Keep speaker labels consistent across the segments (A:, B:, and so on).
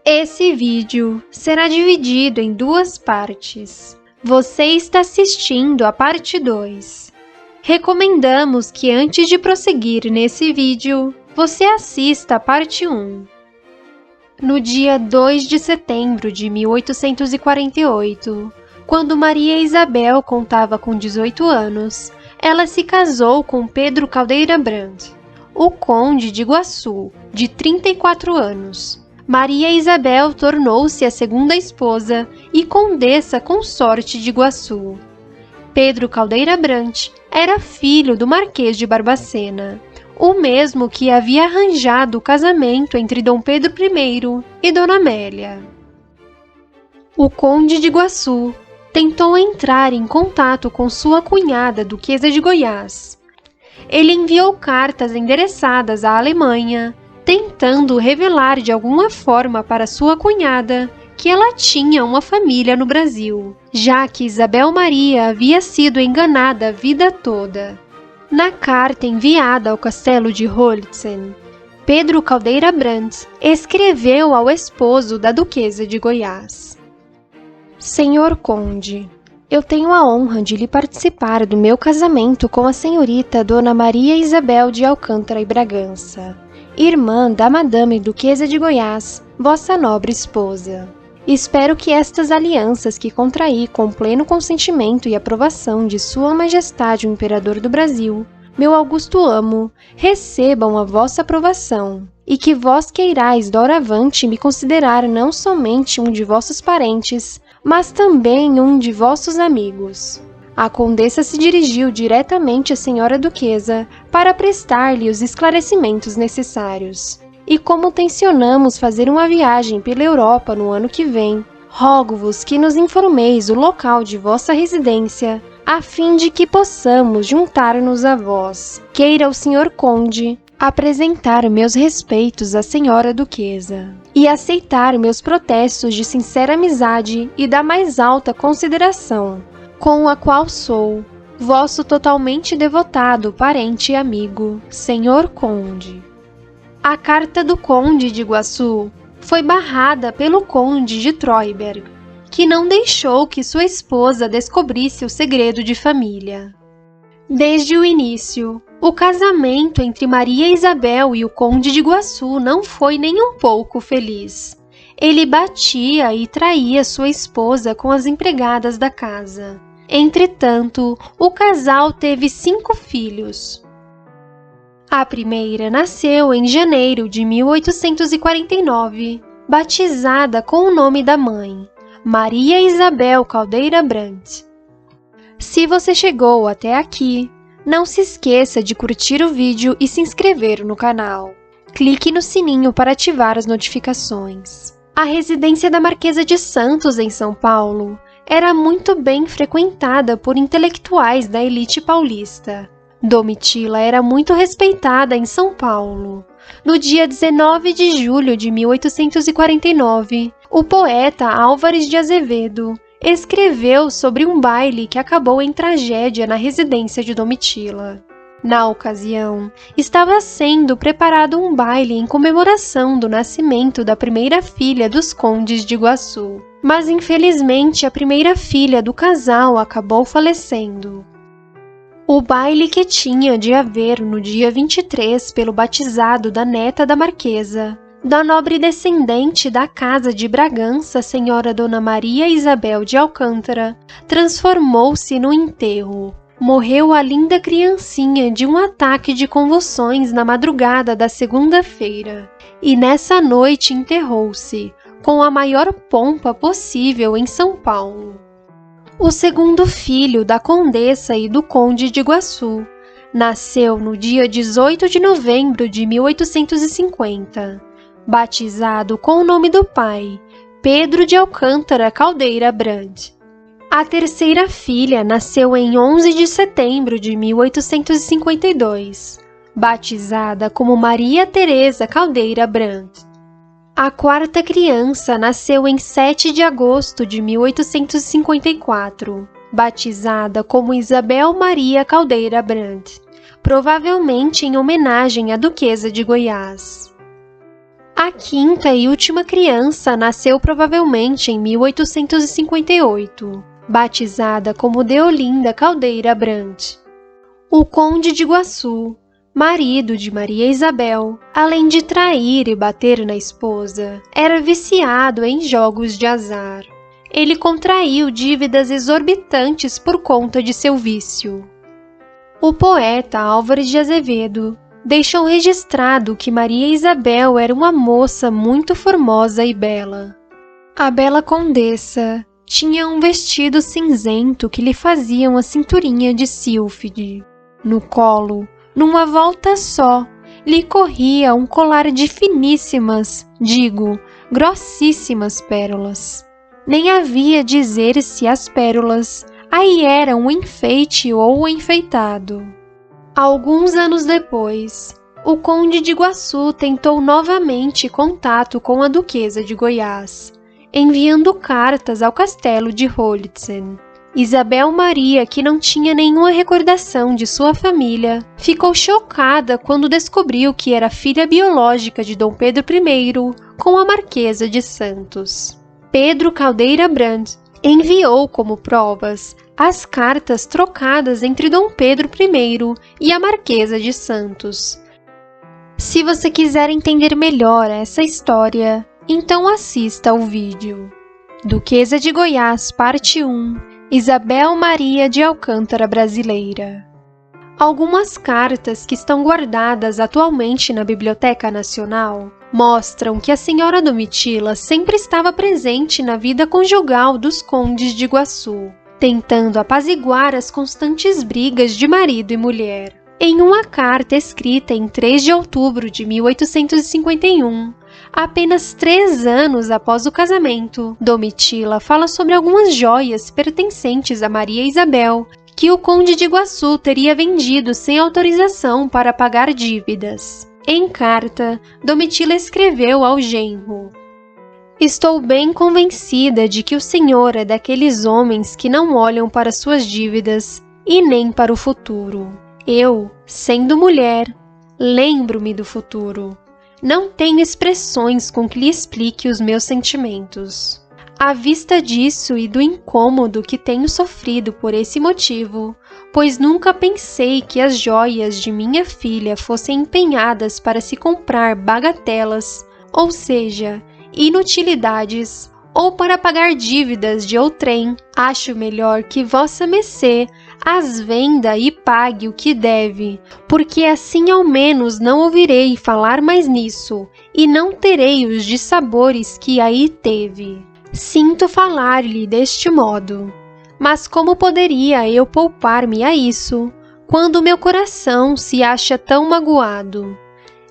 A: Esse vídeo será dividido em duas partes. Você está assistindo a parte 2. Recomendamos que antes de prosseguir nesse vídeo, você assista a parte 1. No dia 2 de setembro de 1848, quando Maria Isabel contava com 18 anos, ela se casou com Pedro Caldeira Brandt, o conde de Iguaçu, de 34 anos. Maria Isabel tornou-se a segunda esposa e condessa consorte de Iguaçu. Pedro Caldeira Brandt era filho do Marquês de Barbacena, o mesmo que havia arranjado o casamento entre Dom Pedro I e Dona Amélia. O conde de Iguaçu tentou entrar em contato com sua cunhada, Duquesa de Goiás. Ele enviou cartas endereçadas à Alemanha, tentando revelar de alguma forma para sua cunhada que ela tinha uma família no Brasil, já que Isabel Maria havia sido enganada a vida toda. Na carta enviada ao castelo de Holzen, Pedro Caldeira Brandt escreveu ao esposo da Duquesa de Goiás: Senhor Conde, eu tenho a honra de lhe participar do meu casamento com a senhorita Dona Maria Isabel de Alcântara e Bragança, irmã da Madame Duquesa de Goiás, vossa nobre esposa. Espero que estas alianças que contraí com pleno consentimento e aprovação de Sua Majestade o Imperador do Brasil, meu augusto amo, recebam a vossa aprovação, e que vós queirais doravante me considerar não somente um de vossos parentes, mas também um de vossos amigos. A condessa se dirigiu diretamente à senhora duquesa para prestar-lhe os esclarecimentos necessários. E como tencionamos fazer uma viagem pela Europa no ano que vem, rogo-vos que nos informeis o local de vossa residência, a fim de que possamos juntar-nos a vós. Queira o senhor conde apresentar meus respeitos à senhora duquesa e aceitar meus protestos de sincera amizade e da mais alta consideração, com a qual sou, vosso totalmente devotado parente e amigo, senhor conde. A carta do conde de Iguaçu foi barrada pelo conde de Treuberg, que não deixou que sua esposa descobrisse o segredo de família. Desde o início, o casamento entre Maria Isabel e o conde de Iguaçu não foi nem um pouco feliz. Ele batia e traía sua esposa com as empregadas da casa. Entretanto, o casal teve 5 filhos. A primeira nasceu em janeiro de 1849, batizada com o nome da mãe, Maria Isabel Caldeira Brandt. Se você chegou até aqui, não se esqueça de curtir o vídeo e se inscrever no canal. Clique no sininho para ativar as notificações. A residência da Marquesa de Santos, em São Paulo, era muito bem frequentada por intelectuais da elite paulista. Domitila era muito respeitada em São Paulo. No dia 19 de julho de 1849, o poeta Álvares de Azevedo escreveu sobre um baile que acabou em tragédia na residência de Domitila. Na ocasião, estava sendo preparado um baile em comemoração do nascimento da primeira filha dos condes de Iguaçu, mas infelizmente a primeira filha do casal acabou falecendo. O baile que tinha de haver no dia 23 pelo batizado da neta da marquesa, da nobre descendente da casa de Bragança, senhora Dona Maria Isabel de Alcântara, transformou-se no enterro. Morreu a linda criancinha de um ataque de convulsões na madrugada da segunda-feira, e nessa noite enterrou-se, com a maior pompa possível em São Paulo. O segundo filho da condessa e do conde de Iguaçu nasceu no dia 18 de novembro de 1850, batizado com o nome do pai, Pedro de Alcântara Caldeira Brandt. A terceira filha nasceu em 11 de setembro de 1852, batizada como Maria Teresa Caldeira Brandt. A quarta criança nasceu em 7 de agosto de 1854, batizada como Isabel Maria Caldeira Brandt, provavelmente em homenagem à Duquesa de Goiás. A quinta e última criança nasceu provavelmente em 1858, batizada como Deolinda Caldeira Brandt. O Conde de Iguaçu, marido de Maria Isabel, além de trair e bater na esposa, era viciado em jogos de azar. Ele contraiu dívidas exorbitantes por conta de seu vício. O poeta Álvares de Azevedo deixou registrado que Maria Isabel era uma moça muito formosa e bela. A bela condessa tinha um vestido cinzento que lhe fazia uma cinturinha de sílfide. No colo, numa volta só, lhe corria um colar de finíssimas, grossíssimas pérolas. Nem havia dizer se as pérolas aí eram um enfeite ou um enfeitado. Alguns anos depois, o Conde de Iguaçu tentou novamente contato com a Duquesa de Goiás, enviando cartas ao castelo de Hollitzen. Isabel Maria, que não tinha nenhuma recordação de sua família, ficou chocada quando descobriu que era filha biológica de Dom Pedro I com a Marquesa de Santos. Pedro Caldeira Brandt enviou como provas as cartas trocadas entre Dom Pedro I e a Marquesa de Santos. Se você quiser entender melhor essa história, então assista ao vídeo. Duquesa de Goiás, parte 1, Isabel Maria de Alcântara Brasileira. Algumas cartas que estão guardadas atualmente na Biblioteca Nacional mostram que a senhora Domitila sempre estava presente na vida conjugal dos condes de Iguaçu, tentando apaziguar as constantes brigas de marido e mulher. Em uma carta escrita em 3 de outubro de 1851, apenas 3 anos após o casamento, Domitila fala sobre algumas joias pertencentes a Maria Isabel que o Conde de Iguaçu teria vendido sem autorização para pagar dívidas. Em carta, Domitila escreveu ao genro: "Estou bem convencida de que o senhor é daqueles homens que não olham para suas dívidas e nem para o futuro. Eu, sendo mulher, lembro-me do futuro. Não tenho expressões com que lhe explique os meus sentimentos. À vista disso e do incômodo que tenho sofrido por esse motivo, pois nunca pensei que as joias de minha filha fossem empenhadas para se comprar bagatelas, ou seja, inutilidades, ou para pagar dívidas de outrem, acho melhor que vossa mercê as venda e pague o que deve, porque assim ao menos não ouvirei falar mais nisso, e não terei os dissabores que aí teve. Sinto falar-lhe deste modo, mas como poderia eu poupar-me a isso, quando meu coração se acha tão magoado?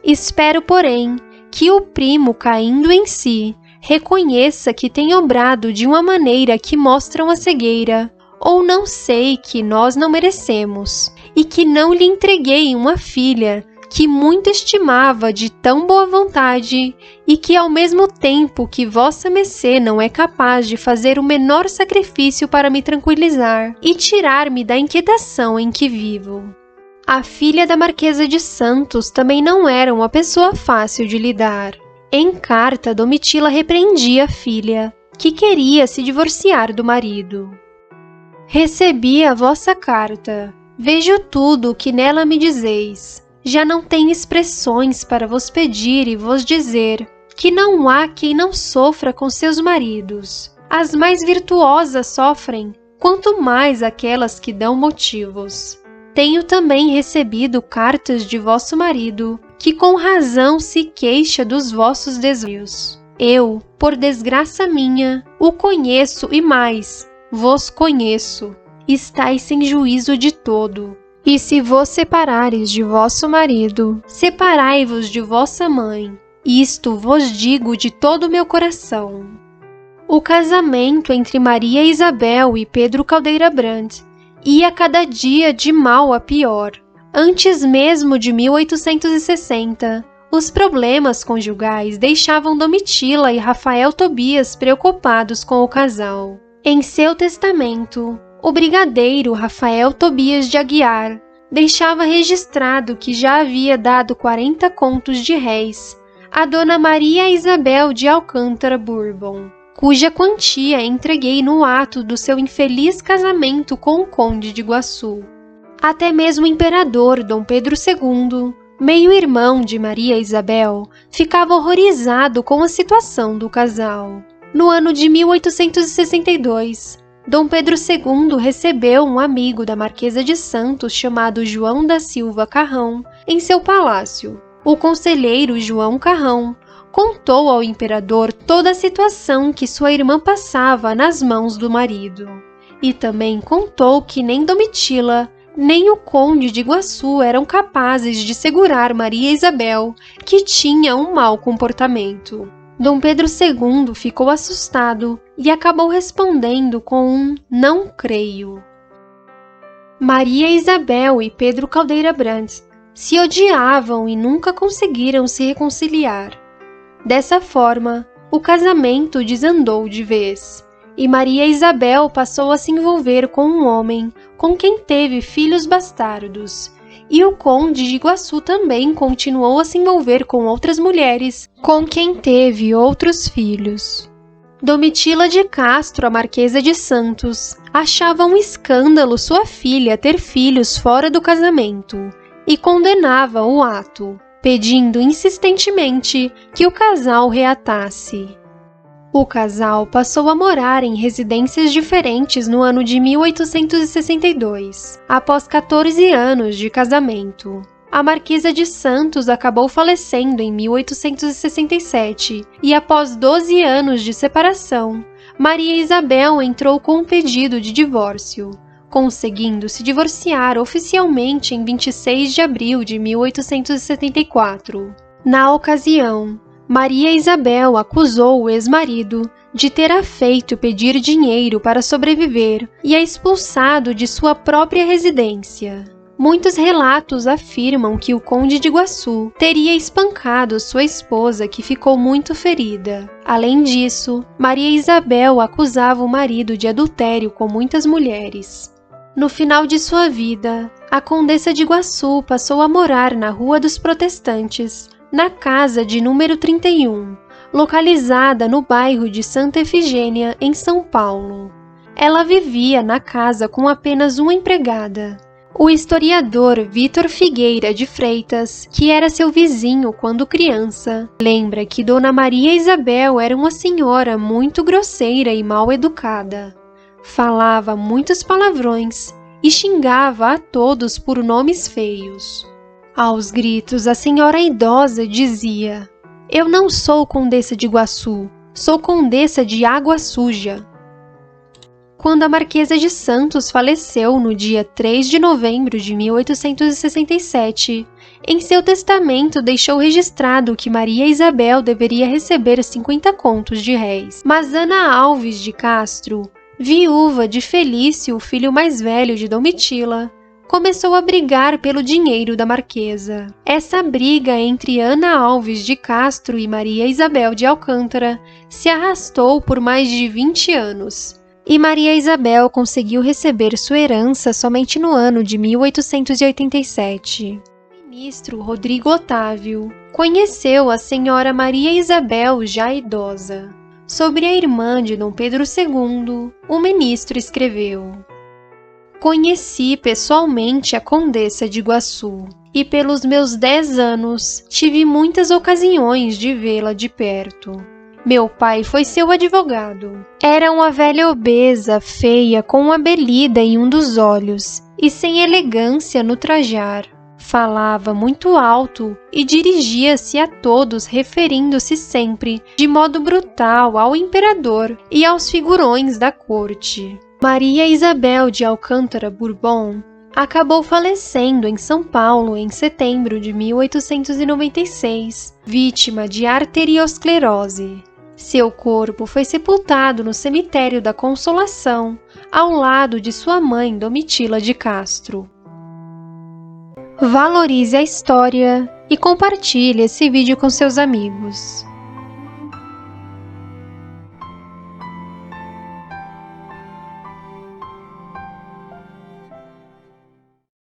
A: Espero, porém, que o primo, caindo em si, reconheça que tem obrado de uma maneira que mostra uma cegueira, ou não sei que nós não merecemos, e que não lhe entreguei uma filha que muito estimava de tão boa vontade, e que ao mesmo tempo que vossa mercê não é capaz de fazer o menor sacrifício para me tranquilizar e tirar-me da inquietação em que vivo." A filha da Marquesa de Santos também não era uma pessoa fácil de lidar. Em carta, Domitila repreendia a filha, que queria se divorciar do marido. "Recebi a vossa carta. Vejo tudo o que nela me dizeis. Já não tenho expressões para vos pedir e vos dizer que não há quem não sofra com seus maridos. As mais virtuosas sofrem, quanto mais aquelas que dão motivos. Tenho também recebido cartas de vosso marido, que com razão se queixa dos vossos desvios. Eu, por desgraça minha, o conheço e mais, vos conheço. Estais sem juízo de todo. E se vos separares de vosso marido, separai-vos de vossa mãe. Isto vos digo de todo o meu coração." O casamento entre Maria Isabel e Pedro Caldeira Brandt ia cada dia de mal a pior. Antes mesmo de 1860, Os problemas conjugais deixavam Domitila e Rafael Tobias preocupados com o casal. Em seu testamento, o brigadeiro Rafael Tobias de Aguiar deixava registrado que já havia dado 40 contos de réis a Dona Maria Isabel de Alcântara Bourbon, cuja quantia entreguei no ato do seu infeliz casamento com o Conde de Iguaçu. Até mesmo o imperador Dom Pedro II, meio-irmão de Maria Isabel, ficava horrorizado com a situação do casal. No ano de 1862, Dom Pedro II recebeu um amigo da Marquesa de Santos chamado João da Silva Carrão em seu palácio. O conselheiro João Carrão contou ao imperador toda a situação que sua irmã passava nas mãos do marido. E também contou que nem Domitila, nem o Conde de Iguaçu eram capazes de segurar Maria Isabel, que tinha um mau comportamento. Dom Pedro II ficou assustado e acabou respondendo com um "não creio". Maria Isabel e Pedro Caldeira Brandt se odiavam e nunca conseguiram se reconciliar. Dessa forma, o casamento desandou de vez, e Maria Isabel passou a se envolver com um homem com quem teve filhos bastardos, e o Conde de Iguaçu também continuou a se envolver com outras mulheres com quem teve outros filhos. Domitila de Castro, a Marquesa de Santos, achava um escândalo sua filha ter filhos fora do casamento e condenava o ato, pedindo insistentemente que o casal reatasse. O casal passou a morar em residências diferentes no ano de 1862, após 14 anos de casamento. A Marquesa de Santos acabou falecendo em 1867 e, após 12 anos de separação, Maria Isabel entrou com um pedido de divórcio, conseguindo se divorciar oficialmente em 26 de abril de 1874. Na ocasião, Maria Isabel acusou o ex-marido de ter a feito pedir dinheiro para sobreviver e a expulsado de sua própria residência. Muitos relatos afirmam que o Conde de Iguaçu teria espancado sua esposa, que ficou muito ferida. Além disso, Maria Isabel acusava o marido de adultério com muitas mulheres. No final de sua vida, a Condessa de Iguaçu passou a morar na Rua dos Protestantes, na casa de número 31, localizada no bairro de Santa Efigênia, em São Paulo. Ela vivia na casa com apenas uma empregada. O historiador Vitor Figueira de Freitas, que era seu vizinho quando criança, lembra que Dona Maria Isabel era uma senhora muito grosseira e mal educada. Falava muitos palavrões e xingava a todos por nomes feios. Aos gritos, a senhora idosa dizia: "Eu não sou Condessa de Iguaçu, sou Condessa de Água Suja". Quando a Marquesa de Santos faleceu no dia 3 de novembro de 1867, em seu testamento deixou registrado que Maria Isabel deveria receber 50 contos de réis. Mas Ana Alves de Castro, viúva de Felício, o filho mais velho de Domitila, começou a brigar pelo dinheiro da Marquesa. Essa briga entre Ana Alves de Castro e Maria Isabel de Alcântara se arrastou por mais de 20 anos, e Maria Isabel conseguiu receber sua herança somente no ano de 1887. O ministro Rodrigo Otávio conheceu a senhora Maria Isabel já idosa. Sobre a irmã de Dom Pedro II, o ministro escreveu: "Conheci pessoalmente a Condessa de Iguaçu, e pelos meus 10 anos tive muitas ocasiões de vê-la de perto. Meu pai foi seu advogado. Era uma velha obesa, feia, com uma belida em um dos olhos, e sem elegância no trajar. Falava muito alto e dirigia-se a todos, referindo-se sempre, de modo brutal, ao imperador e aos figurões da corte. Maria Isabel de Alcântara Bourbon acabou falecendo em São Paulo em setembro de 1896, vítima de arteriosclerose. Seu corpo foi sepultado no cemitério da Consolação, ao lado de sua mãe Domitila de Castro. Valorize a história e compartilhe esse vídeo com seus amigos.